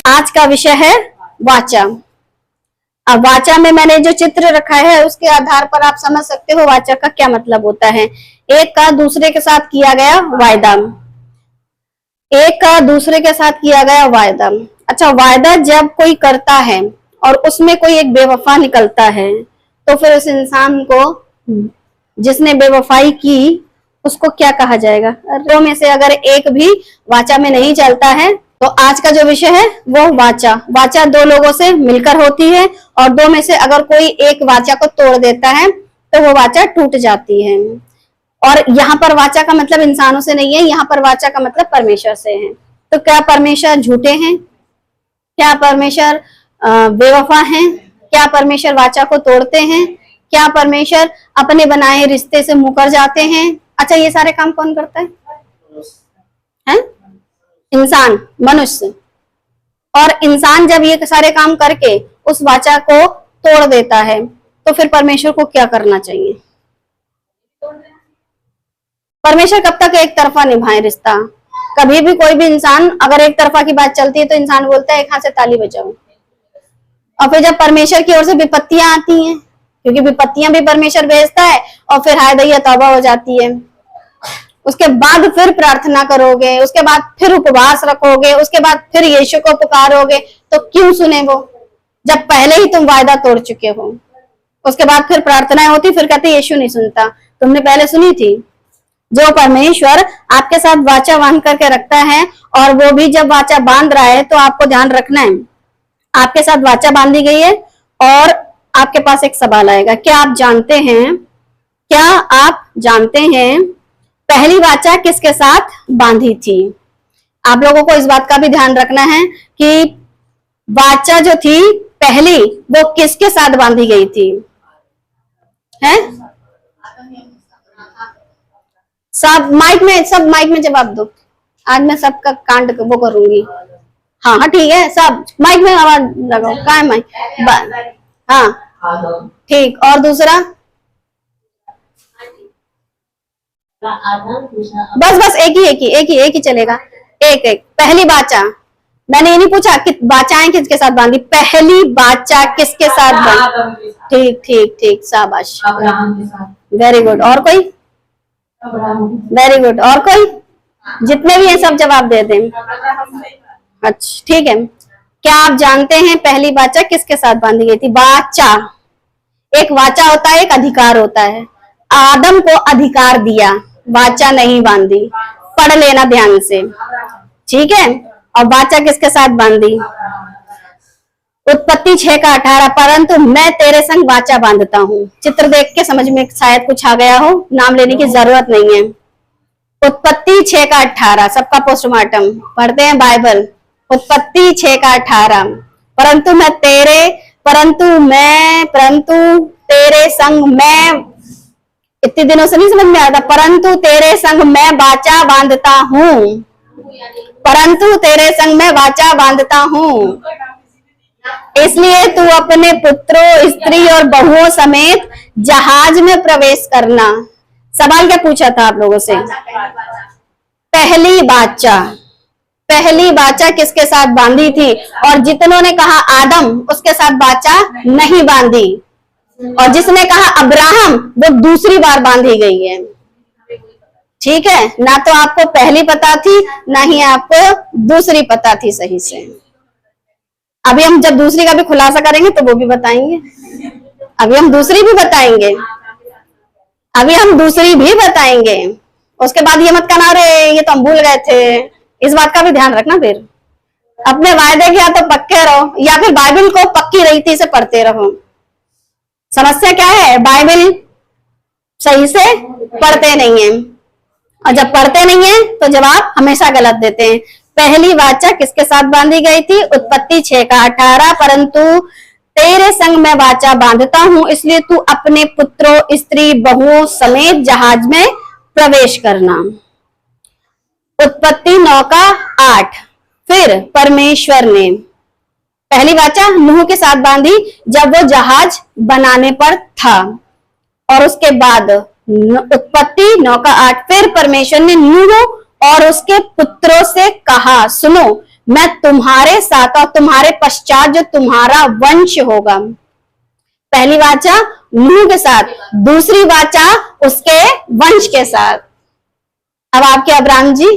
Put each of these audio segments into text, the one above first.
आज का विषय है वाचा। अब वाचा में मैंने जो चित्र रखा है उसके आधार पर आप समझ सकते हो वाचा का क्या मतलब होता है। एक का दूसरे के साथ किया गया वायदा, एक का दूसरे के साथ किया गया वायदा। अच्छा, वायदा जब कोई करता है और उसमें कोई एक बेवफा निकलता है तो फिर उस इंसान को जिसने बेवफाई की उसको क्या कहा जाएगा। दो में से अगर एक भी वाचा में नहीं चलता है तो आज का जो विषय है वो वाचा। वाचा दो लोगों से मिलकर होती है और दो में से अगर कोई एक वाचा को तोड़ देता है तो वो वाचा टूट जाती है। और यहाँ पर वाचा का मतलब इंसानों से नहीं है, यहाँ पर वाचा का मतलब परमेश्वर से है। तो क्या परमेश्वर झूठे हैं? क्या परमेश्वर बेवफा हैं? क्या परमेश्वर वाचा को तोड़ते हैं? क्या परमेश्वर अपने बनाए रिश्ते से मुकर जाते हैं? अच्छा, ये सारे काम कौन करता है? इंसान, मनुष्य। और इंसान जब ये सारे काम करके उस वाचा को तोड़ देता है तो फिर परमेश्वर को क्या करना चाहिए? परमेश्वर कब तक एक तरफा निभाए रिश्ता? कभी भी कोई भी इंसान अगर एक तरफा की बात चलती है तो इंसान बोलता है एक हाथ से ताली बजाओ। और फिर जब परमेश्वर की ओर से विपत्तियां आती हैं, क्योंकि विपत्तियां भी परमेश्वर भेजता है, और फिर हाय दैया तौबा हो जाती है, उसके बाद फिर प्रार्थना करोगे, उसके बाद फिर उपवास रखोगे, उसके बाद फिर यीशु को पुकारोगे, तो क्यों सुने वो, जब पहले ही तुम वायदा तोड़ चुके हो। उसके बाद फिर प्रार्थनाएं होती, फिर कहते यीशु नहीं सुनता, तुमने पहले सुनी थी। जो परमेश्वर आपके साथ वाचा बांध करके रखता है, और वो भी जब वाचा बांध रहा है तो आपको ध्यान रखना है, आपके साथ वाचा बांधी गई है और आपके पास एक सवाल आएगा। क्या आप जानते हैं, क्या आप जानते हैं पहली वाचा किसके साथ बांधी थी? आप लोगों को इस बात का भी ध्यान रखना है कि वाचा जो थी पहली वो किसके साथ बांधी गई थी? है सब माइक में जवाब दो। आज मैं सबका कांड वो करूंगी। हाँ हाँ ठीक है, सब माइक में आवाज लगाओ। क्या है माइक? हाँ ठीक। और दूसरा बस एक ही चलेगा। एक पहली बाचा। मैंने ये नहीं पूछा कि बाचाएं किसके साथ बांधी, पहली बाचा किसके साथ बांधी? ठीक शाबाश, वेरी गुड। और कोई? Very good. और कोई? जितने भी हैं सब जवाब दे दें। अच्छा ठीक है। क्या आप जानते हैं पहली वाचा किसके साथ बांधी गई थी? वाचा, एक वाचा होता है, एक अधिकार होता है। आदम को अधिकार दिया, वाचा नहीं बांधी। पढ़ लेना ध्यान से, ठीक है। और वाचा किसके साथ बांधी? उत्पत्ति 6:18, परंतु मैं तेरे संग वाचा बांधता हूँ। चित्र देख के समझ में शायद कुछ आ गया हो, नाम लेने की जरूरत नहीं है। उत्पत्ति 6:18, सबका पोस्टमार्टम पढ़ते हैं बाइबल। उत्पत्ति 6:18, परंतु तेरे संग मैं, इतने दिनों से नहीं समझ में आता, परंतु तेरे संग मैं वाचा बांधता हूँ, परंतु तेरे संग मैं वाचा बांधता हूँ, इसलिए तू अपने पुत्रों, स्त्री और बहुओं समेत जहाज में प्रवेश करना। सवाल क्या पूछा था आप लोगों से? पहली वाचा किसके साथ बांधी थी? और जितनों ने कहा आदम, उसके साथ वाचा नहीं बांधी, और जिसने कहा अब्राहम, वो दूसरी बार बांधी गई है। ठीक है, ना तो आपको पहली पता थी, ना ही आपको दूसरी पता थी सही से। अभी हम जब दूसरी का भी खुलासा करेंगे तो वो भी बताएंगे। अभी हम दूसरी भी बताएंगे। उसके बाद ये मत कहना रे ये तो हम भूल गए थे। इस बात का भी ध्यान रखना। फिर अपने वायदे के या तो पक्के रहो, या फिर बाइबल को पक्की रीति से पढ़ते रहो। समस्या क्या है? बाइबल सही से पढ़ते नहीं है, और जब पढ़ते नहीं है तो जवाब हमेशा गलत देते हैं। पहली वाचा किसके साथ बांधी गई थी? उत्पत्ति 6:18, परंतु तेरे संग मैं वाचा बांधता हूं, इसलिए तू अपने पुत्रों, स्त्री, बहुओं समेत जहाज में प्रवेश करना। उत्पत्ति 9:8, फिर परमेश्वर ने पहली वाचा नूह के साथ बांधी जब वो जहाज बनाने पर था, और उसके बाद उत्पत्ति 9:8, फिर परमेश्वर ने नूह और उसके पुत्रों से कहा, सुनो मैं तुम्हारे साथ और तुम्हारे पश्चात जो तुम्हारा वंश होगा। पहली वाचा नूह के साथ, दूसरी वाचा उसके वंश के साथ। अब आपके अब्राहम जी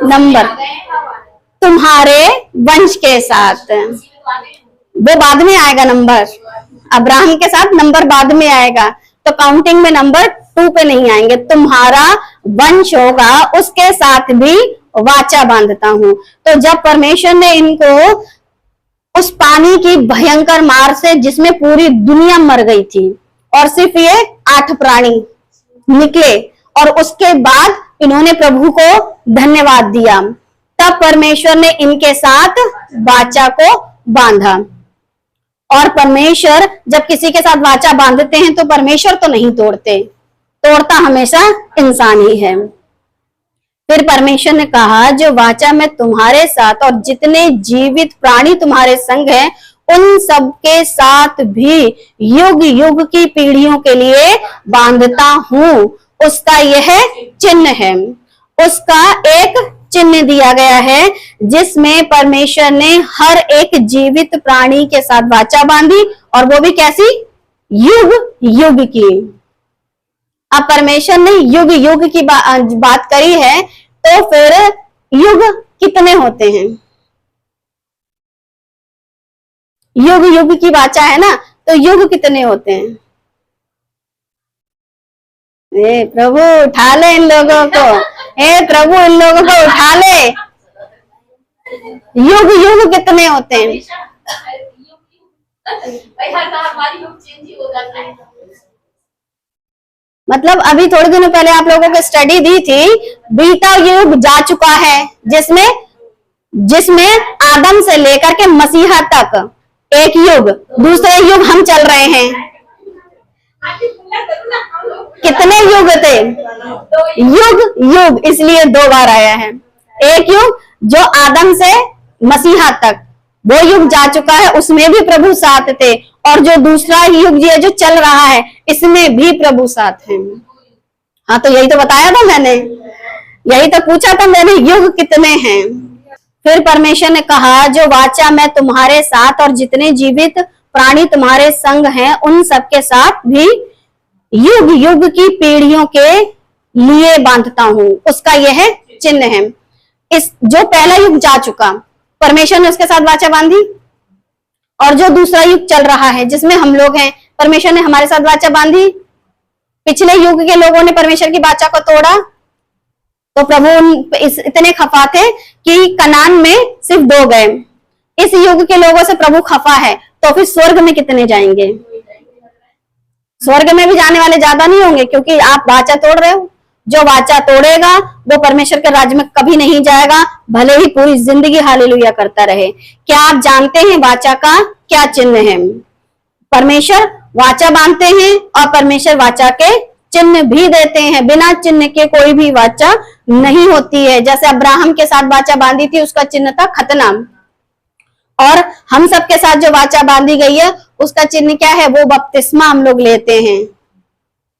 नंबर तुम्हारे वंश के साथ, वो बाद में आएगा नंबर, अब्राहम के साथ नंबर बाद में आएगा, तो काउंटिंग में नंबर 2 पे नहीं आएंगे। तुम्हारा वंश होगा उसके साथ भी वाचा बांधता हूं। तो जब परमेश्वर ने इनको उस पानी की भयंकर मार से, जिसमें पूरी दुनिया मर गई थी और सिर्फ ये 8 प्राणी निकले, और उसके बाद इन्होंने प्रभु को धन्यवाद दिया, तब परमेश्वर ने इनके साथ वाचा को बांधा। और परमेश्वर जब किसी के साथ वाचा बांधते हैं तो परमेश्वर तो नहीं तोड़ते, तोड़ता हमेशा इंसान ही है। फिर परमेश्वर ने कहा, जो वाचा मैं तुम्हारे साथ और जितने जीवित प्राणी तुम्हारे संग हैं उन सब के साथ भी युग युग की पीढ़ियों के लिए बांधता हूं, उसका यह चिन्ह है। उसका एक चिन्ह दिया गया है जिसमें परमेश्वर ने हर एक जीवित प्राणी के साथ वाचा बांधी, और वो भी कैसी? युग युग की। अब परमेश्वर ने युग युग की बात करी है, तो फिर युग कितने होते हैं? युग युग की वाचा है ना, तो युग कितने होते हैं? हे प्रभु उठा ले इन लोगों को, हे प्रभु इन लोगों को उठा ले। युग युग कितने होते हैं? मतलब अभी थोड़े दिनों पहले आप लोगों को स्टडी दी थी, बीता युग जा चुका है, जिसमें आदम से लेकर के मसीहा तक एक युग, दूसरे युग हम चल रहे हैं। कितने युग थे? युग युग, इसलिए 2 बार आया है। एक युग जो आदम से मसीहा तक, वो युग जा चुका है, उसमें भी प्रभु साथ थे, और जो दूसरा युग ये जो चल रहा है इसमें भी प्रभु साथ है। हाँ, तो यही तो बताया था मैंने, यही तो पूछा था मैंने, युग कितने हैं। फिर परमेश्वर ने कहा, जो वाचा मैं तुम्हारे साथ और जितने जीवित प्राणी तुम्हारे संग हैं उन सबके साथ भी युग युग की पीढ़ियों के लिए बांधता हूं, उसका यह चिन्ह है। इस जो पहला युग जा चुका, परमेश्वर ने उसके साथ वाचा बांधी, और जो दूसरा युग चल रहा है जिसमें हम लोग हैं, परमेश्वर ने हमारे साथ वाचा बांधी। पिछले युग के लोगों ने परमेश्वर की वाचा को तोड़ा, तो प्रभु इतने खफा थे कि कनान में सिर्फ 2 गए। इस युग के लोगों से प्रभु खफा है, तो फिर स्वर्ग में कितने जाएंगे? स्वर्ग में भी जाने वाले ज्यादा नहीं होंगे, क्योंकि आप वाचा तोड़ रहे हो। जो वाचा तोड़ेगा वो परमेश्वर के राज्य में कभी नहीं जाएगा, भले ही पूरी जिंदगी हालेलुया करता रहे। क्या आप जानते हैं वाचा का क्या चिन्ह है? परमेश्वर वाचा बांधते हैं और परमेश्वर वाचा के चिन्ह भी देते हैं। बिना चिन्ह के कोई भी वाचा नहीं होती है। जैसे अब्राहम के साथ वाचा बांधी थी, उसका चिन्ह था खतना, और हम सबके साथ जो वाचा बांधी गई है उसका चिन्ह क्या है? वो बपतिस्मा हम लोग लेते हैं,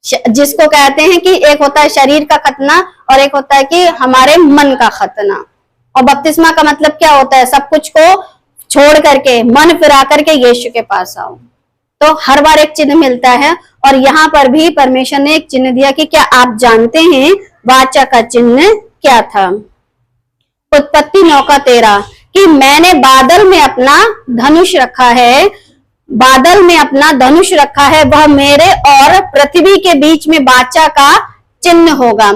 जिसको कहते हैं कि एक होता है शरीर का खतना और एक होता है कि हमारे मन का खतना। और बपतिस्मा का मतलब क्या होता है? सब कुछ को छोड़ करके, मन फिरा करके यीशु के पास आओ। तो हर बार एक चिन्ह मिलता है, और यहाँ पर भी परमेश्वर ने एक चिन्ह दिया कि क्या आप जानते हैं वाचा का चिन्ह क्या था? उत्पत्ति 9:13 कि मैंने बादल में अपना धनुष रखा है, बादल में अपना धनुष रखा है, वह मेरे और पृथ्वी के बीच में वाचा का चिन्ह होगा।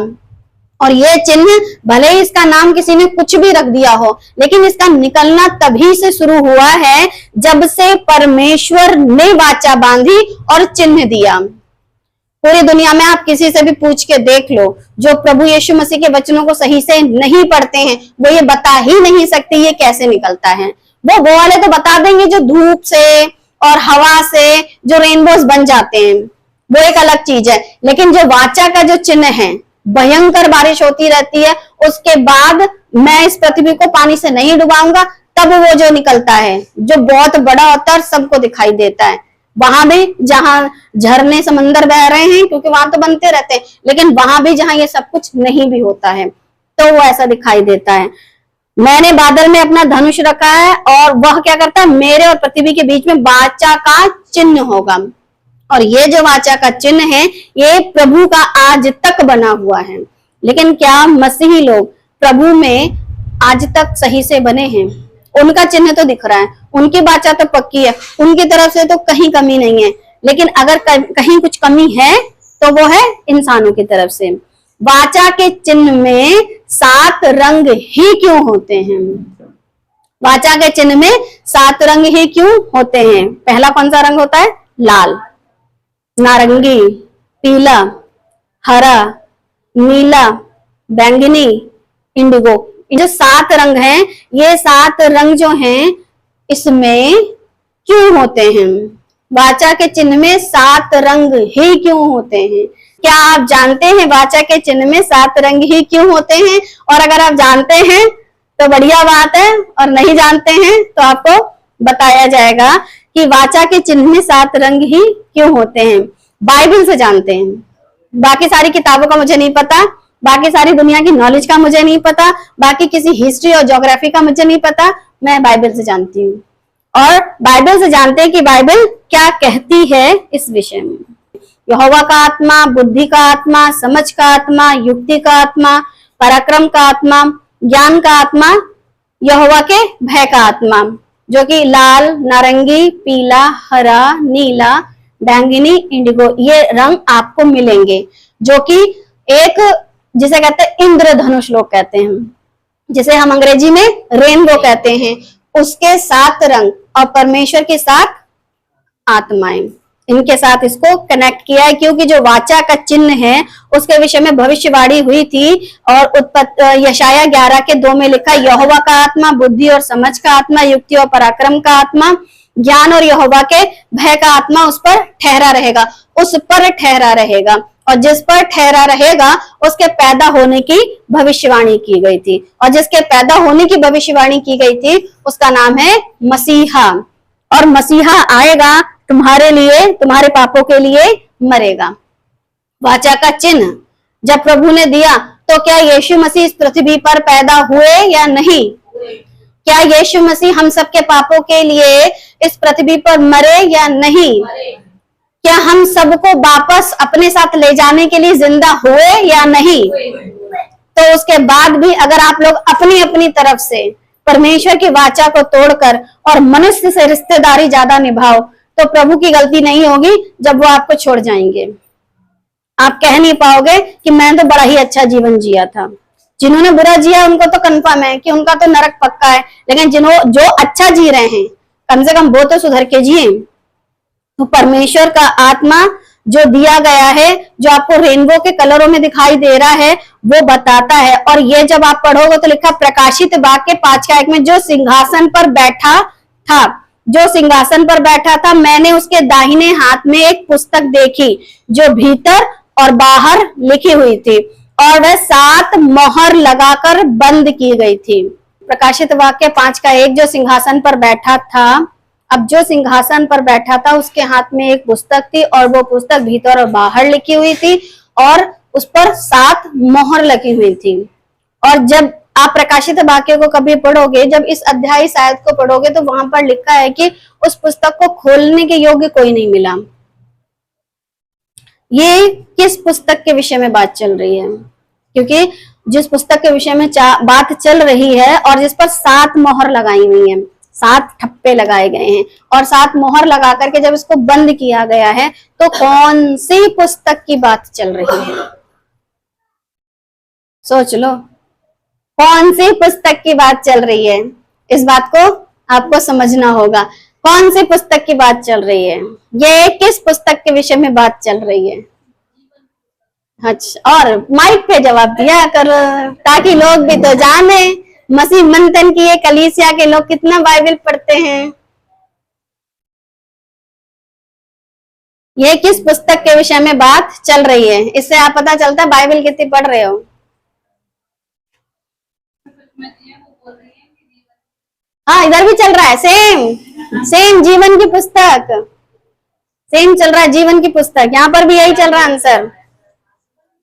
और यह चिन्ह, भले ही इसका नाम किसी ने कुछ भी रख दिया हो, लेकिन इसका निकलना तभी से शुरू हुआ है जब से परमेश्वर ने वाचा बांधी और चिन्ह दिया। पूरी दुनिया में आप किसी से भी पूछ के देख लो, जो प्रभु यीशु मसीह के वचनों को सही से नहीं पढ़ते हैं, वो ये बता ही नहीं सकते ये कैसे निकलता है। वो वाले तो बता देंगे जो धूप से और हवा से जो रेनबोज बन जाते हैं, वो एक अलग चीज है। लेकिन जो वाचा का जो चिन्ह है, भयंकर बारिश होती रहती है, उसके बाद मैं इस पृथ्वी को पानी से नहीं डुबाऊंगा, तब वो जो निकलता है, जो बहुत बड़ा होता है, सबको दिखाई देता है। वहां भी जहां झरने समंदर बह रहे हैं, क्योंकि वहां तो बनते रहते हैं, लेकिन वहां भी जहां ये सब कुछ नहीं भी होता है, तो वो ऐसा दिखाई देता है। मैंने बादल में अपना धनुष रखा है और वह क्या करता है, मेरे और पृथ्वी के बीच में वाचा का चिन्ह होगा। और ये जो वाचा का चिन्ह है ये प्रभु का आज तक बना हुआ है। लेकिन क्या मसीही लोग प्रभु में आज तक सही से बने हैं? उनका चिन्ह तो दिख रहा है, उनकी वाचा तो पक्की है, उनकी तरफ से तो कहीं कमी नहीं है। लेकिन अगर कहीं कुछ कमी है तो वो है इंसानों की तरफ से। वाचा के चिन्ह में 7 रंग ही क्यों होते हैं? वाचा के चिन्ह में 7 रंग ही क्यों होते हैं? पहला कौन सा रंग होता है? लाल, नारंगी, पीला, हरा, नीला, बैंगनी, इंडिगो। ये जो 7 रंग हैं, ये 7 रंग जो हैं इसमें क्यों होते हैं? वाचा के चिन्ह में 7 रंग ही क्यों होते हैं? क्या आप जानते हैं वाचा के चिन्ह में 7 रंग ही क्यों होते हैं? और अगर आप जानते हैं तो बढ़िया बात है, और नहीं जानते हैं तो आपको बताया जाएगा कि वाचा के चिन्ह में 7 रंग ही क्यों होते हैं। बाइबल से जानते हैं, बाकी सारी किताबों का मुझे नहीं पता, बाकी सारी दुनिया की नॉलेज का मुझे नहीं पता, बाकी किसी हिस्ट्री और ज्योग्राफी का मुझे नहीं पता, मैं बाइबल से जानती हूँ। और बाइबल से जानते हैं कि बाइबल क्या कहती है इस विषय में। यहोवा का आत्मा, बुद्धि का आत्मा, समझ का आत्मा, युक्ति का आत्मा, पराक्रम का आत्मा, ज्ञान का आत्मा, यहोवा के भय का आत्मा, जो कि लाल, नारंगी, पीला, हरा, नीला, बैंगनी, इंडिगो, ये रंग आपको मिलेंगे, जो कि एक जिसे कहते हैं इंद्रधनुष लोग कहते हैं, जिसे हम अंग्रेजी में रेनबो कहते हैं, उसके 7 रंग और परमेश्वर के 7 आत्माएं, इनके साथ इसको कनेक्ट किया है। क्योंकि जो वाचा का चिन्ह है उसके विषय में भविष्यवाणी हुई थी, और यशाया 11 के 2 में लिखा, यहोवा का आत्मा, बुद्धि और समझ का आत्मा, युक्ति और पराक्रम का आत्मा, ज्ञान और यहोवा के भय का आत्मा उस पर ठहरा रहेगा, उस पर ठहरा रहेगा। और जिस पर ठहरा रहेगा उसके पैदा होने की भविष्यवाणी की गई थी, और जिसके पैदा होने की भविष्यवाणी की गई थी उसका नाम है मसीहा। और मसीहा आएगा तुम्हारे लिए, तुम्हारे पापों के लिए मरेगा। वाचा का चिन्ह जब प्रभु ने दिया तो क्या यीशु मसीह इस पृथ्वी पर पैदा हुए या नहीं? क्या यीशु मसीह हम सबके पापों के लिए इस पृथ्वी पर मरे या नहीं? क्या हम सबको वापस अपने साथ ले जाने के लिए जिंदा हुए या नहीं? तो उसके बाद भी अगर आप लोग अपनी अपनी तरफ से परमेश्वर की वाचा को तोड़कर और मनुष्य से रिश्तेदारी ज्यादा निभाओ तो प्रभु की गलती नहीं होगी जब वो आपको छोड़ जाएंगे। आप कह नहीं पाओगे कि मैं तो बड़ा ही अच्छा जीवन जिया था। जिन्होंने बुरा जिया उनको तो कंफर्म है कि उनका तो नरक पक्का है, लेकिन जो अच्छा जी रहे हैं कम से कम वो तो सुधर के जिए। तो परमेश्वर का आत्मा जो दिया गया है, जो आपको रेनबो के कलरों में दिखाई दे रहा है, वो बताता है। और ये जब आप पढ़ोगे तो लिखा प्रकाशित वाक्य 5:1 में, जो सिंहासन पर बैठा था, जो सिंहासन पर बैठा था, मैंने उसके दाहिने हाथ में एक पुस्तक देखी जो भीतर और बाहर लिखी हुई थी, और वह 7 मोहर लगाकर बंद की गई थी। प्रकाशित वाक्य 5:1, जो सिंहासन पर बैठा था, अब जो सिंहासन पर बैठा था उसके हाथ में एक पुस्तक थी, और वो पुस्तक भीतर और बाहर लिखी हुई थी, और उस पर 7 मोहर लगी हुई थी। और जब आप प्रकाशित वाक्य को कभी पढ़ोगे, जब इस अध्याय शायद को पढ़ोगे, तो वहां पर लिखा है कि उस पुस्तक को खोलने के योग्य कोई नहीं मिला। ये किस पुस्तक के विषय में बात चल रही है? क्योंकि जिस पुस्तक के विषय में बात चल रही है और जिस पर 7 मोहर लगाई हुई है, 7 ठप्पे लगाए गए हैं, और 7 मोहर लगा करके जब इसको बंद किया गया है, तो कौन सी पुस्तक की बात चल रही है? सोच लो, कौन सी पुस्तक की बात चल रही है? इस बात को आपको समझना होगा। कौन सी पुस्तक की बात चल रही है? ये किस पुस्तक के विषय में बात चल रही है? अच्छा, और माइक पे जवाब दिया करो ताकि लोग भी तो जाने मसीह मंथन की ये कलीसिया के लोग कितना बाइबल पढ़ते हैं। ये किस पुस्तक के विषय में बात चल रही है? इससे आप पता चलता है बाइबल कितनी पढ़ रहे हो। हाँ, इधर भी चल रहा है सेम जीवन की पुस्तक, सेम चल रहा है जीवन की पुस्तक। यहाँ पर भी यही चल रहा है आंसर।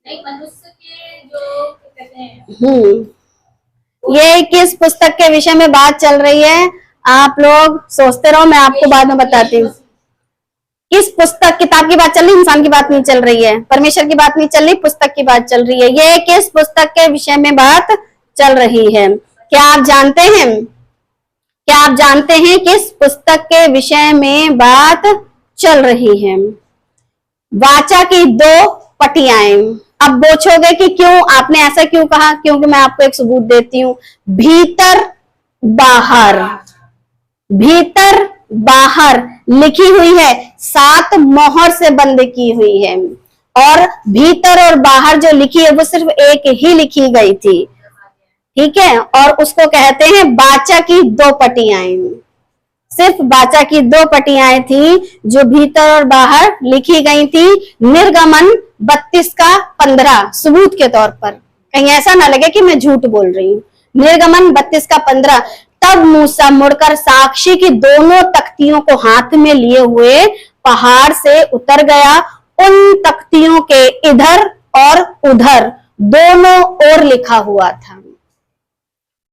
मनुष्य के जो कहते हैं ये किस पुस्तक के विषय में बात चल रही है? आप लोग सोचते रहो, मैं आपको बाद में बताती हूँ। किस पुस्तक, किताब की बात चल रही, इंसान की बात नहीं चल रही है, परमेश्वर की बात नहीं चल रही, पुस्तक की बात चल रही है। ये किस पुस्तक के विषय में बात चल रही है? क्या आप जानते हैं? क्या आप जानते हैं किस पुस्तक के विषय में बात चल रही है? वाचा की दो पटियाएं। अब पूछोगे कि क्यों, आपने ऐसा क्यों कहा? क्योंकि मैं आपको एक सबूत देती हूं। भीतर बाहर, भीतर बाहर लिखी हुई है, 7 मोहर से बंद की हुई है। और भीतर और बाहर जो लिखी है वो सिर्फ एक ही लिखी गई थी, ठीक है। और उसको कहते हैं वाचा की 2 पटियाएं। सिर्फ वाचा की 2 पटियाएं थी जो भीतर और बाहर लिखी गई थी। निर्गमन 32 का 15 सबूत के तौर पर, कहीं ऐसा ना लगे कि मैं झूठ बोल रही हूँ। निर्गमन 32 का 15। तब मूसा मुड़कर साक्षी की दोनों तख्तियों को हाथ में लिए हुए पहाड़ से उतर गया। उन तख्तियों के इधर और उधर दोनों ओर लिखा हुआ था।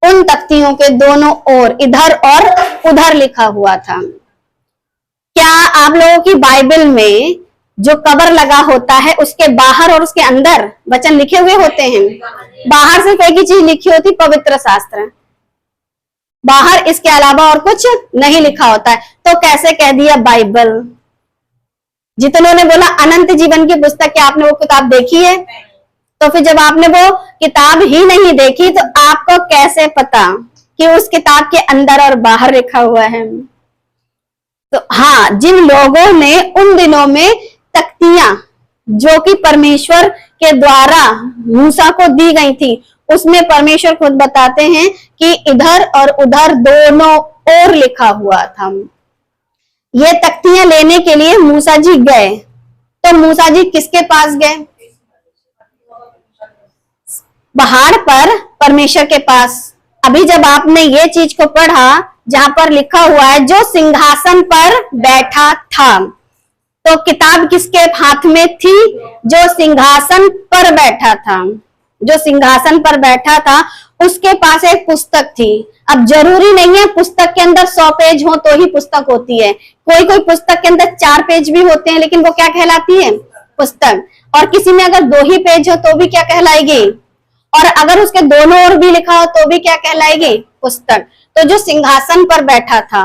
उन तख्तियों के दोनों ओर इधर और उधर लिखा हुआ था। क्या आप लोगों की बाइबल में जो कवर लगा होता है उसके बाहर और उसके अंदर वचन लिखे हुए होते हैं? बाहर सिर्फ एक ही चीज लिखी होती, पवित्र शास्त्र। बाहर इसके अलावा और कुछ नहीं लिखा होता है। तो कैसे कह दिया बाइबल? जितनों ने बोला अनंत जीवन की पुस्तक, क्या आपने वो किताब देखी है? तो फिर जब आपने वो किताब ही नहीं देखी तो आपको कैसे पता कि उस किताब के अंदर और बाहर लिखा हुआ है? तो हाँ, जिन लोगों ने उन दिनों में तख्तियां जो कि परमेश्वर के द्वारा मूसा को दी गई थी, उसमें परमेश्वर खुद बताते हैं कि इधर और उधर दोनों ओर लिखा हुआ था। ये तख्तियां लेने के लिए मूसा जी गए। तो मूसा जी किसके पास गए? पहाड़ पर परमेश्वर के पास। अभी जब आपने ये चीज को पढ़ा जहां पर लिखा हुआ है जो सिंहासन पर बैठा था, तो किताब किसके हाथ में थी? जो सिंहासन पर बैठा था। जो सिंहासन पर बैठा था उसके पास एक पुस्तक थी। अब जरूरी नहीं है पुस्तक के अंदर 100 पेज हो तो ही पुस्तक होती है। कोई कोई पुस्तक के अंदर 4 पेज भी होते हैं, लेकिन वो क्या कहलाती है? पुस्तक। और किसी में अगर 2 ही पेज हो तो भी क्या कहलाएगी? और अगर उसके दोनों ओर भी लिखा हो तो भी क्या कहलाएगी? पुस्तक। तो जो सिंहासन पर बैठा था,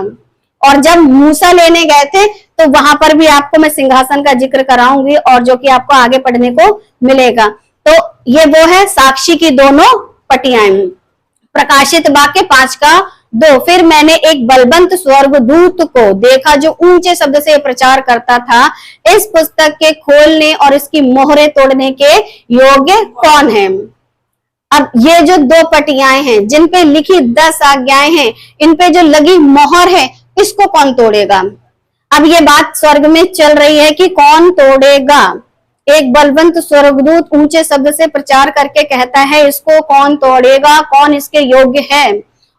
और जब मूसा लेने गए थे तो वहां पर भी आपको मैं सिंहासन का जिक्र कराऊंगी, और जो कि आपको आगे पढ़ने को मिलेगा। तो ये वो है साक्षी की दोनों पटियाएं। प्रकाशित वाक्य 5 का 2। फिर मैंने एक बलवंत स्वर्गदूत को देखा जो ऊंचे शब्द से प्रचार करता था, इस पुस्तक के खोलने और इसकी मोहरें तोड़ने के योग्य कौन है? अब ये जो 2 पटियाएं हैं जिन पे लिखी 10 आज्ञाएं हैं, इन पे जो लगी मोहर है, इसको कौन तोड़ेगा? अब ये बात स्वर्ग में चल रही है कि कौन तोड़ेगा। एक बलवंत स्वर्गदूत ऊंचे शब्द से प्रचार करके कहता है, इसको कौन तोड़ेगा, कौन इसके योग्य है?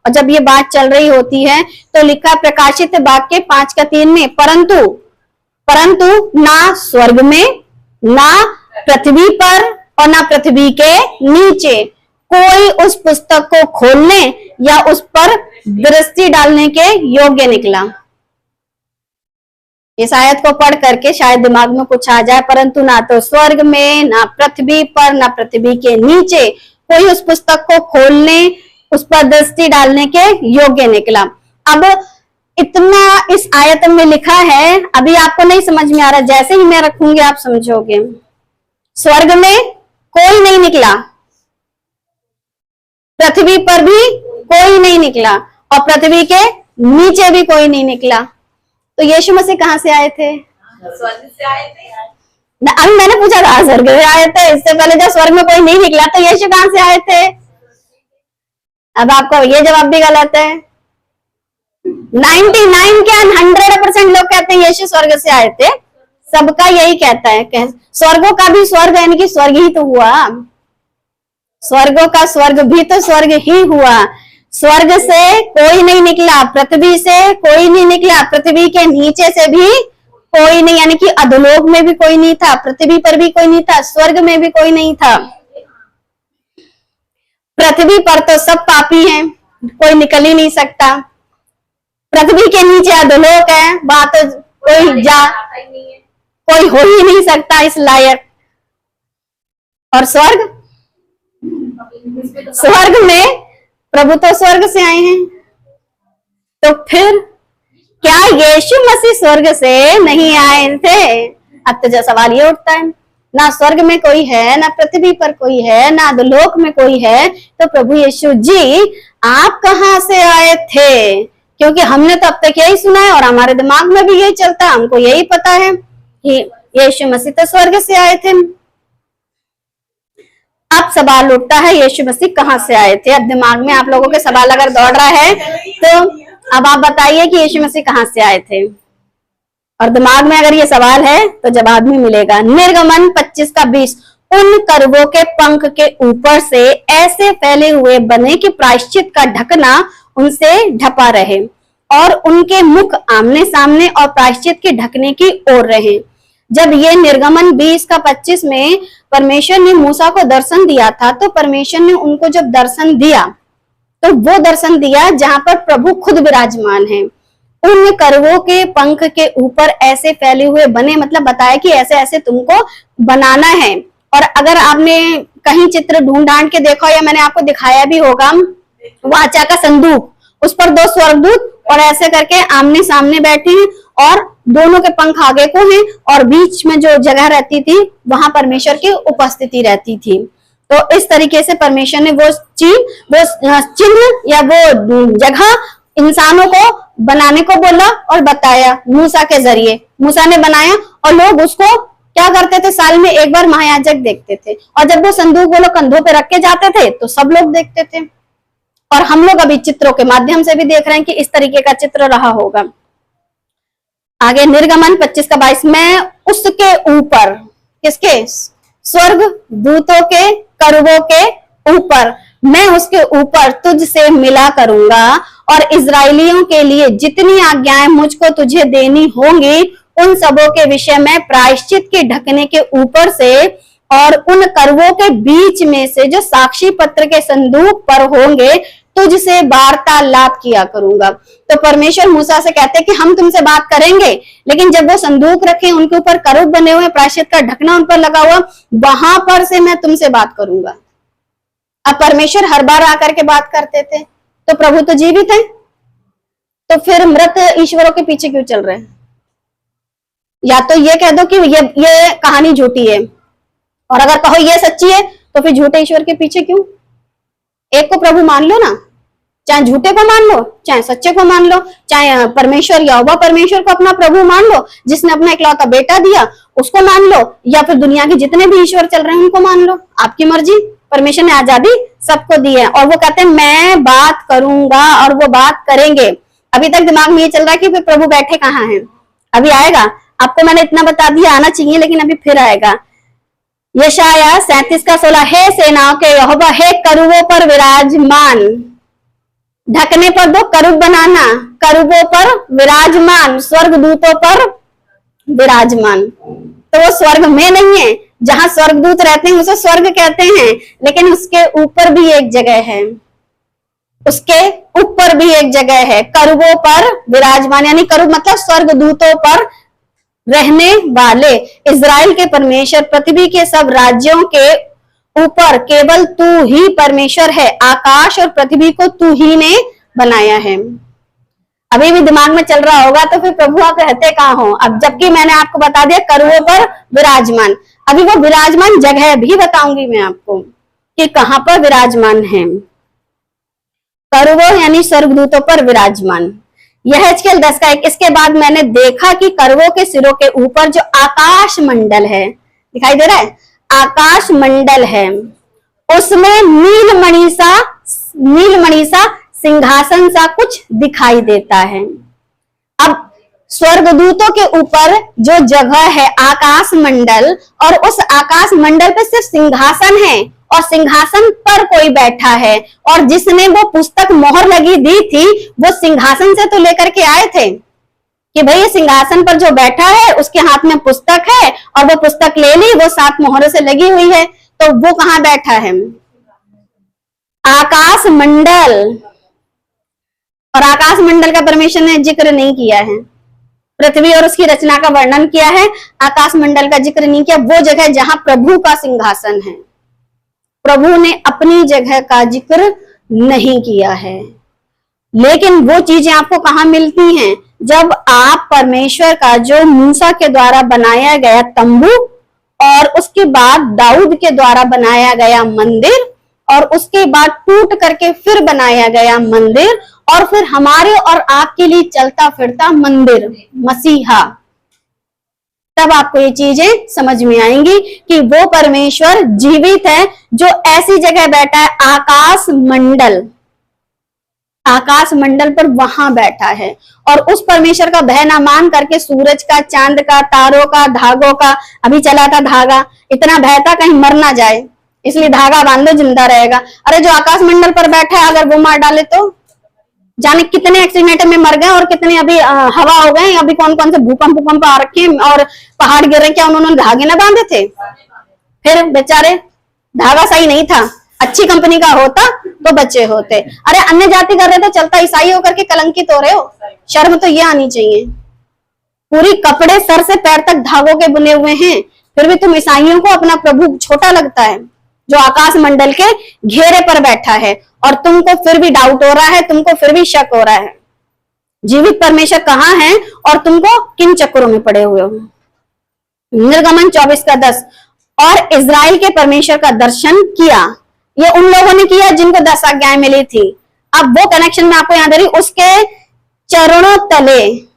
और जब ये बात चल रही होती है तो लिखा प्रकाशित वाक्य 5 का 3 में, परंतु ना स्वर्ग में, ना पृथ्वी पर और ना पृथ्वी के नीचे कोई उस पुस्तक को खोलने या उस पर दृष्टि डालने के योग्य निकला। इस आयत को पढ़ करके शायद दिमाग में कुछ आ जाए, परंतु ना तो स्वर्ग में, ना पृथ्वी पर, ना पृथ्वी के नीचे कोई उस पुस्तक को खोलने, उस पर दृष्टि डालने के योग्य निकला। अब इतना इस आयत में लिखा है, अभी आपको नहीं समझ में आ रहा, जैसे ही मैं रखूंगी आप समझोगे। स्वर्ग में कोई नहीं निकला, पृथ्वी पर भी कोई नहीं निकला, और पृथ्वी के नीचे भी कोई नहीं निकला। तो यीशु मसीह कहां से आए थे? स्वर्ग से आए थे। अभी मैंने पूछा था स्वर्ग से आए थे, इससे पहले जब स्वर्ग में कोई नहीं निकला तो यीशु कहां से आए थे? अब आपका ये जवाब भी गलत है। 99 क्या 100% लोग कहते हैं यीशु स्वर्ग से आए थे। सबका यही कहता है, स्वर्गों का भी स्वर्ग यानी कि स्वर्ग ही तो हुआ। स्वर्गों का स्वर्ग भी तो स्वर्ग ही हुआ। स्वर्ग से कोई नहीं निकला, पृथ्वी से कोई नहीं निकला, पृथ्वी के नीचे से भी कोई नहीं, यानी कि अधोलोक में भी कोई नहीं था, पृथ्वी पर भी कोई नहीं था, स्वर्ग में भी कोई नहीं था। पृथ्वी पर तो सब पापी हैं, कोई निकल ही नहीं सकता। पृथ्वी के नीचे अधोलोक है, वहां तो कोई हो ही नहीं सकता इस लायक। और स्वर्ग, स्वर्ग में प्रभु तो स्वर्ग से आए हैं, तो फिर क्या यीशु मसीह स्वर्ग से नहीं आए थे? अब तो जो सवाल ये उठता है, ना स्वर्ग में कोई है, ना पृथ्वी पर कोई है, ना अधोलोक में कोई है, तो प्रभु यीशु जी आप कहां से आए थे? क्योंकि हमने तो अब तक यही सुना है और हमारे दिमाग में भी यही चलता है, हमको यही पता है कि यीशु मसीह तो स्वर्ग से आए थे। अब सवाल उठता है यीशु मसीह कहां से आए थे? अब दिमाग में आप लोगों के सवाल अगर दौड़ रहा है तो अब आप बताइए कि यीशु मसीह कहां से आए थे? और दिमाग में अगर ये सवाल है तो जवाब भी मिलेगा। निर्गमन 25 का 20, उन करवों के पंख के ऊपर से ऐसे फैले हुए बने कि प्रायश्चित का ढकना उनसे ढपा रहे और उनके मुख आमने सामने और प्रायश्चित के ढकने की ओर रहे। जब ये निर्गमन 20 का 25 में परमेश्वर ने मूसा को दर्शन दिया था, तो परमेश्वर ने उनको जब दर्शन दिया तो वो दर्शन दिया जहां पर प्रभु खुद विराजमान है। उन करवों के पंख के ऊपर ऐसे फैले हुए बने, मतलब बताया कि ऐसे ऐसे तुमको बनाना है। और अगर आपने कहीं चित्र ढूंढ ढांड के देखा या मैंने आपको दिखाया भी होगा, वाचा का संदूक, उस पर 2 स्वर्गदूत और ऐसे करके आमने सामने बैठे हैं और दोनों के पंख आगे को हैं और बीच में जो जगह रहती थी वहां परमेश्वर की उपस्थिति रहती थी। तो इस तरीके से परमेश्वर ने वो चिन्ह या वो जगह इंसानों को बनाने को बोला और बताया मूसा के जरिए। मूसा ने बनाया और लोग उसको क्या करते थे, साल में एक बार महायाजक देखते थे, और जब वो संदूक वो लोग कंधों पे रख के जाते थे तो सब लोग देखते थे। और हम लोग अभी चित्रों के माध्यम से भी देख रहे हैं कि इस तरीके का चित्र रहा होगा। आगे निर्गमन 25 का 22, मैं उसके ऊपर, किसके? स्वर्ग दूतों के करवों के ऊपर, मैं उसके ऊपर तुझसे मिला करूंगा और इजरायलियों के लिए जितनी आज्ञाएं मुझको तुझे देनी होंगी उन सबों के विषय में प्रायश्चित के ढकने के ऊपर से और उन करवों के बीच में से जो साक्षी पत्र के संदूक पर होंगे तुझसे वार्तालाप किया करूंगा। तो परमेश्वर मूसा से कहते हैं कि हम तुमसे बात करेंगे, लेकिन जब वो संदूक रखे, उनके ऊपर करूब बने हुए, प्रायश्चित का ढकना उन पर लगा हुआ, वहां पर से मैं तुमसे बात करूंगा। अब परमेश्वर हर बार आकर के बात करते थे, तो प्रभु तो जीवित है, तो फिर मृत ईश्वरों के पीछे क्यों चल रहे हैं? या तो ये कह दो कि ये कहानी झूठी है, और अगर कहो ये सच्ची है तो फिर झूठे ईश्वर के पीछे क्यों? एक को प्रभु मान लो ना, चाहे झूठे को मान लो, चाहे सच्चे को मान लो, चाहे परमेश्वर यहोवा परमेश्वर को अपना प्रभु मान लो, जिसने अपना इकलौता बेटा दिया उसको मान लो, या फिर दुनिया के जितने भी ईश्वर चल रहे हैं उनको मान लो, आपकी मर्जी। परमेश्वर ने आजादी सबको दी है और वो कहते हैं मैं बात करूंगा और वो बात करेंगे। अभी तक दिमाग में ये चल रहा है कि फिर प्रभु बैठे कहाँ हैं, अभी आएगा। आपको मैंने इतना बता दिया, आना चाहिए, लेकिन अभी फिर आएगा। यशाया 37 का 16, हे सेनाओं के यहोवा, हे करूबों पर विराजमान, ढकने पर 2 करूब बनाना, करूबों पर विराजमान, स्वर्गदूतों पर विराजमान। तो वो स्वर्ग में नहीं है, जहां स्वर्गदूत रहते हैं उसे स्वर्ग कहते हैं, लेकिन उसके ऊपर भी एक जगह है, उसके ऊपर भी एक जगह है, करूबों पर विराजमान, यानी करूब मतलब स्वर्गदूतों पर रहने वाले। इजराइल के परमेश्वर, पृथ्वी के सब राज्यों के ऊपर केवल तू ही परमेश्वर है, आकाश और पृथ्वी को तू ही ने बनाया है। अभी भी दिमाग में चल रहा होगा तो फिर प्रभु आप रहते कहाँ हो? अब जबकि मैंने आपको बता दिया करूबों पर विराजमान, अभी वो विराजमान जगह भी बताऊंगी मैं आपको कि कहां पर विराजमान है। करूबों यानी स्वर्गदूतों पर विराजमान। यह हिजकिय्याह 10 का 1, इसके बाद मैंने देखा कि करूबों के सिरों के ऊपर जो आकाश मंडल है, दिखाई दे रहा है, आकाश मंडल है, उसमें नीलमणि सा सिंहासन सा कुछ दिखाई देता है। अब स्वर्गदूतों के ऊपर जो जगह है आकाश मंडल, और उस आकाश मंडल पे सिर्फ सिंहासन है और सिंहासन पर कोई बैठा है, और जिसने वो पुस्तक मोहर लगी दी थी वो सिंहासन से तो लेकर के आए थे कि भाई ये सिंहासन पर जो बैठा है उसके हाथ में पुस्तक है, और वो पुस्तक ले ली, वो 7 मोहरों से लगी हुई है, तो वो कहाँ बैठा है? आकाश मंडल, और आकाश मंडल का परमेश्वर ने जिक्र नहीं किया है। पृथ्वी और उसकी रचना का वर्णन किया है, आकाश मंडल का जिक्र नहीं किया। वो जगह जहां प्रभु का सिंहासन है, प्रभु ने अपनी जगह का जिक्र नहीं किया है। लेकिन वो चीजें आपको कहां मिलती हैं? जब आप परमेश्वर का जो मूसा के द्वारा बनाया गया तंबू, और उसके बाद दाऊद के द्वारा बनाया गया मंदिर, और उसके बाद टूट करके फिर बनाया गया मंदिर, और फिर हमारे और आपके लिए चलता फिरता मंदिर मसीहा, तब आपको ये चीजें समझ में आएंगी कि वो परमेश्वर जीवित है जो ऐसी जगह बैठा है, आकाश मंडल, आकाश मंडल पर वहां बैठा है। और उस परमेश्वर का भय ना मान करके सूरज का, चांद का, तारों का, धागों का, अभी चला था धागा, इतना भय था कहीं मर ना जाए, इसलिए धागा बांधो जिंदा रहेगा। अरे जो आकाश मंडल पर बैठा है अगर वो मार डाले तो जाने कितने एक्सीडेंट में मर गए, और कितने अभी हवा हो गए, अभी कौन कौन से भूकंप आ रखे और पहाड़ गिर रहे, क्या उन्होंने धागे ना बांधे थे? फिर बेचारे धागा सही नहीं था, अच्छी कंपनी का होता तो बच्चे होते। अरे अन्य जाति कर रहे तो चलता, ईसाई होकर के कलंकित हो रहे हो, शर्म तो ये आनी चाहिए। पूरी कपड़े सर से पैर तक धागों के बुने हुए हैं, फिर भी तुम ईसाइयों को अपना प्रभु छोटा लगता है जो आकाश मंडल के घेरे पर बैठा है, और तुमको फिर भी डाउट हो रहा है, तुमको फिर भी शक हो रहा है जीवित परमेश्वर कहाँ है और तुमको किन चक्करों में पड़े हुए हो। निर्गमन 24:10, और इजराइल के परमेश्वर का दर्शन किया। ये उन लोगों ने किया जिनको 10 आज्ञाएं मिली थी। अब वो कनेक्शन में आपको याद आ रही, उसके चरणों तले,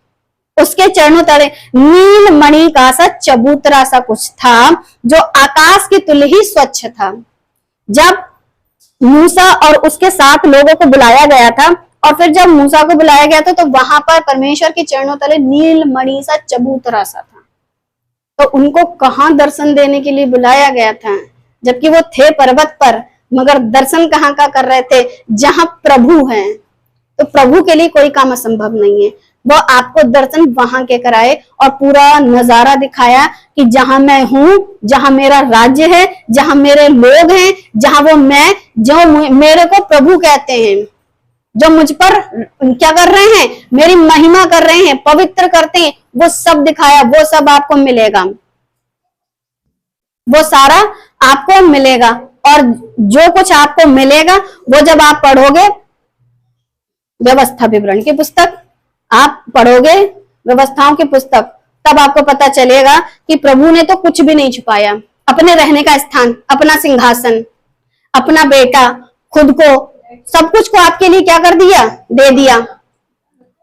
उसके चरणों तले नील मणि का सा चबूतरा सा कुछ था जो आकाश के तुल्य ही स्वच्छ था। जब मूसा और उसके 7 लोगों को बुलाया गया था, और फिर जब मूसा को बुलाया गया था तो वहां पर परमेश्वर के चरणों तले नील मणि सा चबूतरा सा था। तो उनको कहां दर्शन देने के लिए बुलाया गया था? जबकि वो थे पर्वत पर, मगर दर्शन कहां का कर रहे थे? जहां प्रभु हैं। तो प्रभु के लिए कोई काम असंभव नहीं है। वो आपको दर्शन वहां के कराए और पूरा नजारा दिखाया कि जहां मैं हूं, जहां मेरा राज्य है, जहां मेरे लोग हैं, जहां वो मैं, जो मेरे को प्रभु कहते हैं, जो मुझ पर क्या कर रहे हैं, मेरी महिमा कर रहे हैं, पवित्र करते हैं, वो सब दिखाया। वो सब आपको मिलेगा, वो सारा आपको मिलेगा। और जो कुछ आपको मिलेगा वो जब आप पढ़ोगे व्यवस्था विवरण की पुस्तक, आप पढ़ोगे व्यवस्थाओं की पुस्तक, तब आपको पता चलेगा कि प्रभु ने तो कुछ भी नहीं छुपाया। अपने रहने का स्थान, अपना सिंहासन, अपना बेटा, खुद को, सब कुछ को आपके लिए क्या कर दिया? दे दिया।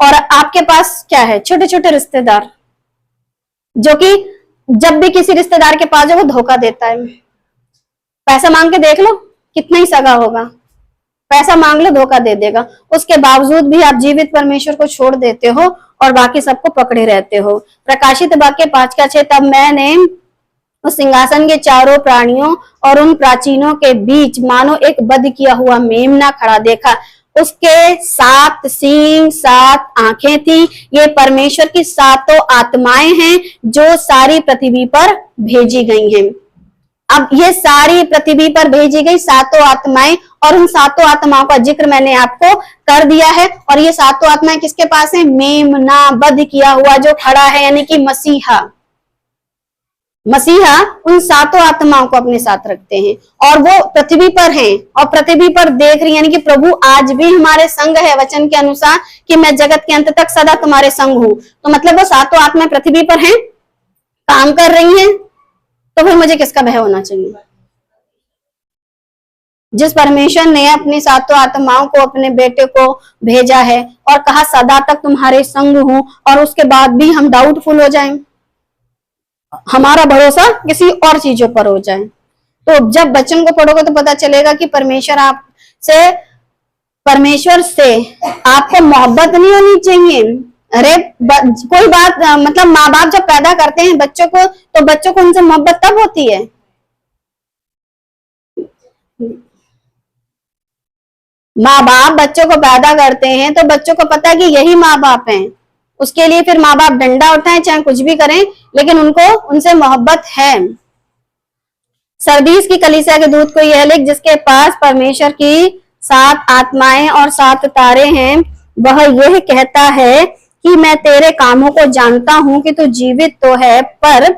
और आपके पास क्या है? छोटे छोटे रिश्तेदार, जो कि जब भी किसी रिश्तेदार के पास जाओ वो धोखा देता है। पैसा मांग के देख लो, कितना ही सगा होगा, पैसा मांग लो धोखा दे देगा। उसके बावजूद भी आप जीवित परमेश्वर को छोड़ देते हो और बाकी सबको पकड़े रहते हो। प्रकाशित वाक्य 5:6, तब मैंने उस सिंहासन के चारों प्राणियों और उन प्राचीनों के बीच मानो एक वध किया हुआ मेमना खड़ा देखा। उसके 7 सींग, 7 आंखें थी। ये परमेश्वर की 7 आत्माएं हैं जो सारी पृथ्वी पर भेजी गई हैं। अब ये सारी पृथ्वी पर भेजी गई 7 आत्माएं, और उन 7 आत्माओं का जिक्र मैंने आपको कर दिया है। और ये 7 आत्माएं किसके पास है? मेमना, वध किया हुआ जो खड़ा है, यानी कि मसीहा। मसीहा उन 7 आत्माओं को अपने साथ रखते हैं और वो पृथ्वी पर हैं और पृथ्वी पर देख रही, यानी कि प्रभु आज भी हमारे संग है वचन के अनुसार कि मैं जगत के अंत तक सदा तुम्हारे संग हूं। तो मतलब वो 7 आत्माएं पृथ्वी पर हैं, काम कर रही हैं, तो फिर मुझे किसका भय होना चाहिए? जिस परमेश्वर ने अपनी 7 आत्माओं को अपने बेटे को भेजा है और कहा सदा तक तुम्हारे संग हूं, और उसके बाद भी हम डाउटफुल हो जाएं, हमारा भरोसा किसी और चीजों पर हो जाए। तो जब वचन को पढ़ोगे तो पता चलेगा कि परमेश्वर से आपको मोहब्बत नहीं होनी चाहिए। अरे कोई बात, मतलब माँ बाप जब पैदा करते हैं बच्चों को, तो बच्चों को उनसे मोहब्बत तब होती है। माँ बाप बच्चों को पैदा करते हैं तो बच्चों को पता है कि यही माँ बाप हैं। उसके लिए फिर माँ बाप डंडा उठाएं, चाहे कुछ भी करें, लेकिन उनको उनसे मोहब्बत है। सरदीस की कलीसिया के दूत को यह लिख, जिसके पास परमेश्वर की 7 आत्माएं और 7 तारे हैं, वह यह कहता है कि मैं तेरे कामों को जानता हूं कि तू जीवित तो है पर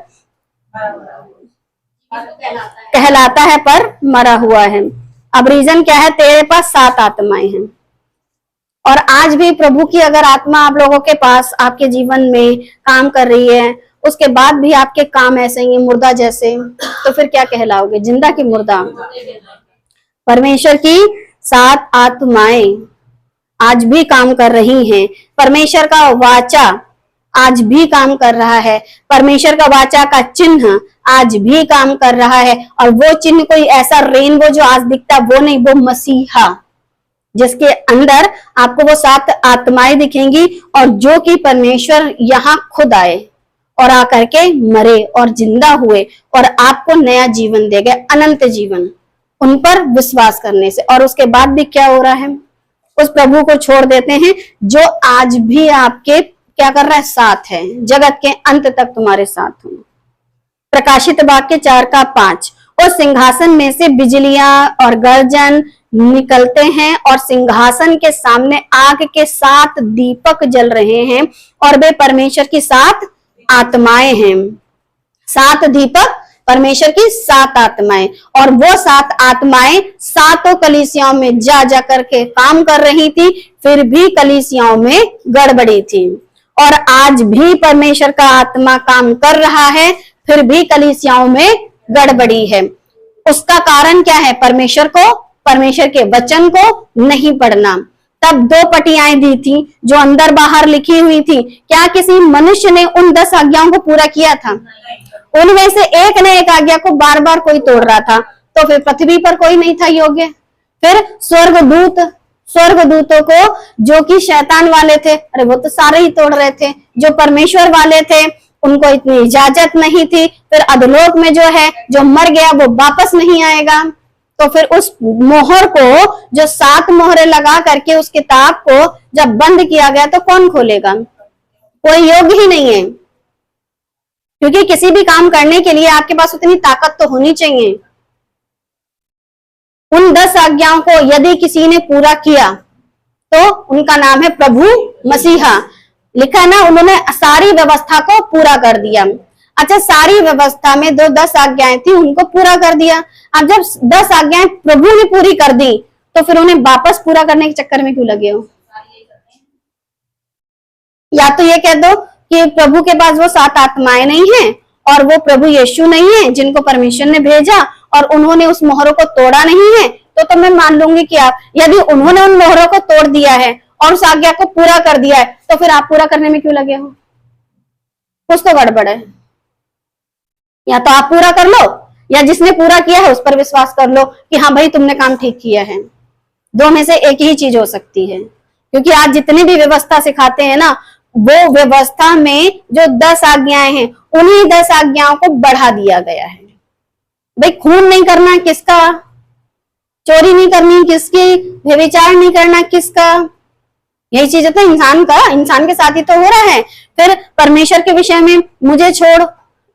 कहलाता है पर मरा हुआ है। अब रीजन क्या है? तेरे पास 7 आत्माएं हैं और आज भी प्रभु की अगर आत्मा आप लोगों के पास आपके जीवन में काम कर रही है, उसके बाद भी आपके काम ऐसे ही मुर्दा जैसे, तो फिर क्या कहलाओगे? जिंदा की मुर्दा? परमेश्वर की 7 आत्माएं आज भी काम कर रही हैं। परमेश्वर का वाचा आज भी काम कर रहा है। परमेश्वर का वाचा का चिन्ह आज भी काम कर रहा है। और वो चिन्ह कोई ऐसा रेनबो जो आज दिखता, वो नहीं, वो मसीहा, जिसके अंदर आपको वो 7 आत्माएं दिखेंगी और जो कि परमेश्वर यहाँ खुद आए और आकर के मरे और जिंदा हुए और आपको नया जीवन दे गए, अनंत जीवन, उन पर विश्वास करने से। और उसके बाद भी क्या हो रहा है? उस प्रभु को छोड़ देते हैं जो आज भी आपके क्या कर रहा है? साथ है, जगत के अंत तक तुम्हारे साथ हूं। प्रकाशित वाक्य 4:5, और सिंहासन में से बिजलियां और गर्जन निकलते हैं और सिंहासन के सामने आग के 7 दीपक जल रहे हैं और वे परमेश्वर की 7 आत्माएं हैं। 7 दीपक परमेश्वर की 7 आत्माएं, और वो 7 आत्माएं 7 कलीसियाओं में जा जा करके काम कर रही थी, फिर भी कलीसियाओं में गड़बड़ी थी। और आज भी परमेश्वर का आत्मा काम कर रहा है, फिर भी कलीसियाओं में गड़बड़ी है। उसका कारण क्या है? परमेश्वर के वचन को नहीं पढ़ना। तब 2 पटियाएं दी थी जो अंदर बाहर लिखी हुई थी। क्या किसी मनुष्य ने उन 10 आज्ञाओं को पूरा किया था? उनमें से एक न एक आज्ञा को बार बार कोई तोड़ रहा था, तो फिर पृथ्वी पर कोई नहीं था योग्य। फिर स्वर्गदूतों को, जो कि शैतान वाले थे, अरे वो तो सारे ही तोड़ रहे थे। जो परमेश्वर वाले थे उनको इतनी इजाजत नहीं थी। फिर अधोलोक में जो है, जो मर गया वो वापस नहीं आएगा। तो फिर उस मोहर को, जो 7 मोहरें लगा करके उस किताब को जब बंद किया गया, तो कौन खोलेगा? कोई योग्य ही नहीं है, क्योंकि किसी भी काम करने के लिए आपके पास उतनी ताकत तो होनी चाहिए। उन 10 आज्ञाओं को यदि किसी ने पूरा किया तो उनका नाम है प्रभु मसीहा। लिखा है ना, उन्होंने सारी व्यवस्था को पूरा कर दिया। अच्छा, सारी व्यवस्था में 10 आज्ञाएं थी, उनको पूरा कर दिया। अब जब 10 आज्ञाएं प्रभु ने पूरी कर दी, तो फिर उन्हें वापस पूरा करने के चक्कर में क्यों लगे हो? या तो ये कह दो कि प्रभु के पास वो 7 आत्माएं नहीं है और वो प्रभु यीशु नहीं है जिनको परमेश्वर ने भेजा, और उन्होंने उस मोहरों को तोड़ा नहीं है, तो मैं मान लूंगी कि आप, यदि उन्होंने उन मोहरों को तोड़ दिया है और उस आज्ञा को पूरा कर दिया है, तो फिर आप पूरा करने में क्यों लगे हो? कुछ तो गड़बड़ है। या तो आप पूरा कर लो, या जिसने पूरा किया है उस पर विश्वास कर लो कि हाँ भाई तुमने काम ठीक किया है। 2 में से एक ही चीज हो सकती है, क्योंकि आज जितनी भी व्यवस्था सिखाते हैं ना, वो व्यवस्था में जो 10 आज्ञाएं हैं, उन्हीं 10 आज्ञाओं को बढ़ा दिया गया है। भाई खून नहीं करना किसका? चोरी नहीं करनी किसकी? व्यभिचार नहीं करना किसका? यही चीज तो इंसान का, इंसान के साथ ही तो हो रहा है। फिर परमेश्वर के विषय में, मुझे छोड़,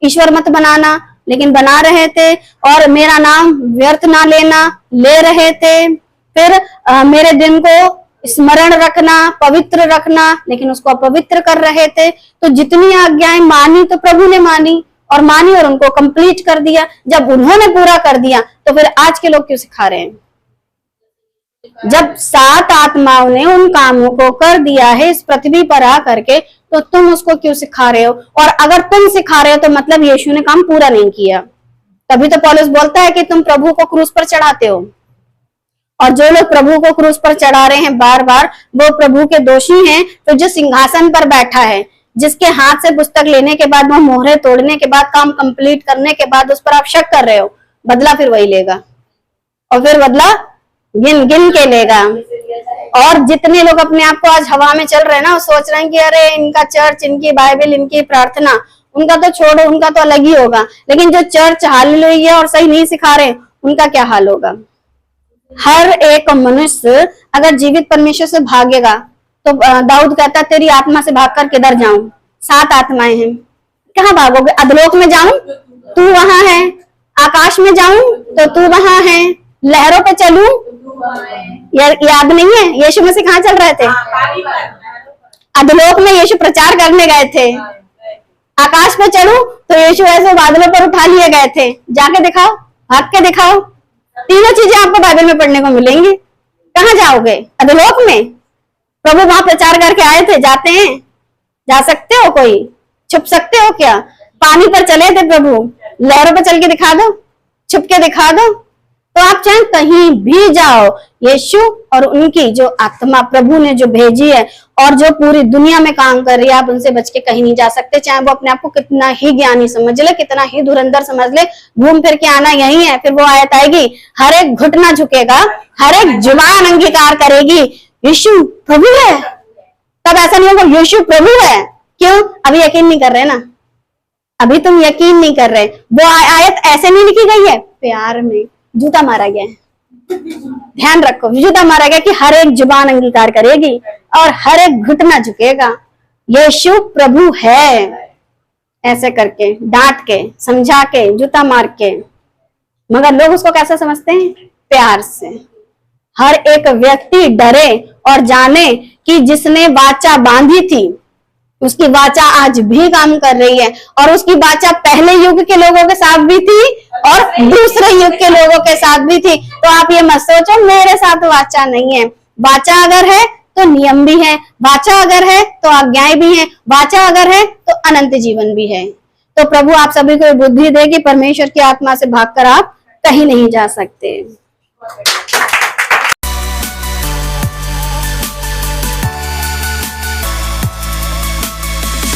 ईश्वर मत बनाना, लेकिन बना रहे थे। और मेरा नाम व्यर्थ ना लेना, ले रहे थे। फिर मेरे दिन को स्मरण रखना, पवित्र रखना, लेकिन उसको अपवित्र कर रहे थे। तो जितनी आज्ञाएं मानी तो प्रभु ने मानी और उनको कंप्लीट कर दिया। जब उन्होंने पूरा कर दिया, तो फिर आज के लोग क्यों सिखा रहे हैं? जब 7 आत्माओं ने उन कामों को कर दिया है इस पृथ्वी पर आ करके, तो तुम उसको क्यों सिखा रहे हो? और अगर तुम सिखा रहे हो तो मतलब यीशु ने काम पूरा नहीं किया। तभी तो पौलुस बोलता है कि तुम प्रभु को क्रूस पर चढ़ाते हो। और जो लोग प्रभु को क्रूस पर चढ़ा रहे हैं बार बार, वो प्रभु के दोषी हैं। तो जो सिंहासन पर बैठा है, जिसके हाथ से पुस्तक लेने के बाद, वो मोहरे तोड़ने के बाद, काम कंप्लीट करने के बाद उस पर आप शक कर रहे हो, बदला फिर वही लेगा, और फिर बदला गिन गिन के लेगा। और जितने लोग अपने आप को आज हवा में चल रहे हैं ना, वो सोच रहे हैं कि अरे इनका चर्च, इनकी बाइबल, इनकी प्रार्थना, उनका तो छोड़ो, उनका तो अलग ही होगा। लेकिन जो चर्च हालेलुया और सही नहीं सिखा रहे, उनका क्या हाल होगा? हर एक मनुष्य अगर जीवित परमेश्वर से भागेगा, तो दाऊद कहता तेरी आत्मा से भागकर किधर जाऊं? 7 आत्माएं हैं, कहाँ भागोगे? अधलोक में जाऊं, तू वहां है। आकाश में जाऊं तो तू वहां है। लहरों पे चलूं याद नहीं है? यीशु मसीह कहाँ चल रहे थे? पानी पर। अधोलोक में यीशु प्रचार करने गए थे। आकाश पे चढ़ू तो यीशु ऐसे बादलों पर उठा लिए गए थे। जाके दिखाओ, भाग के दिखाओ, तीनों चीजें आपको बाइबल में पढ़ने को मिलेंगी। कहाँ जाओगे? अधोलोक में। प्रभु वहां प्रचार करके आए थे, जाते हैं? जा सकते हो? कोई छुप सकते हो क्या? पानी पर चले थे प्रभु, लहरों पर चल के दिखा दो, छुप के दिखा दो। तो आप चाहे कहीं भी जाओ, यीशु और उनकी जो आत्मा प्रभु ने जो भेजी है और जो पूरी दुनिया में काम कर रही है, आप उनसे बच के कहीं नहीं जा सकते। चाहे वो अपने आप को कितना ही ज्ञानी समझ ले, कितना ही धुरंधर समझ ले, घूम फिर के आना यही है। फिर वो आयत आएगी, हर एक घुटना झुकेगा, हर एक जुबान अंगीकार करेगी यीशु प्रभु है। तब ऐसा नहीं होगा यीशु प्रभु है। क्यों? अभी यकीन नहीं कर रहे ना, अभी तुम यकीन नहीं कर रहे। वो आयत ऐसे नहीं लिखी गई है, प्यार में जूता मारा गया है। ध्यान रखो, जूता मारा गया कि हर एक जुबान अंगीकार करेगी और हर एक घुटना झुकेगा, यीशु प्रभु है। ऐसे करके डांट के, समझा के, जूता मार के। मगर लोग उसको कैसे समझते हैं? प्यार से। हर एक व्यक्ति डरे और जाने कि जिसने वाचा बांधी थी उसकी वाचा आज भी काम कर रही है, और उसकी वाचा पहले युग के लोगों के साथ भी थी और दूसरे युग के लोगों के साथ भी थी। तो आप ये मत सोचो मेरे साथ वाचा नहीं है। वाचा अगर है तो नियम भी है, वाचा अगर है तो आज्ञाएं भी हैं, वाचा अगर है तो अनंत जीवन भी है। तो प्रभु आप सभी को बुद्धि दे कि परमेश्वर की आत्मा से भागकर आप कहीं नहीं जा सकते।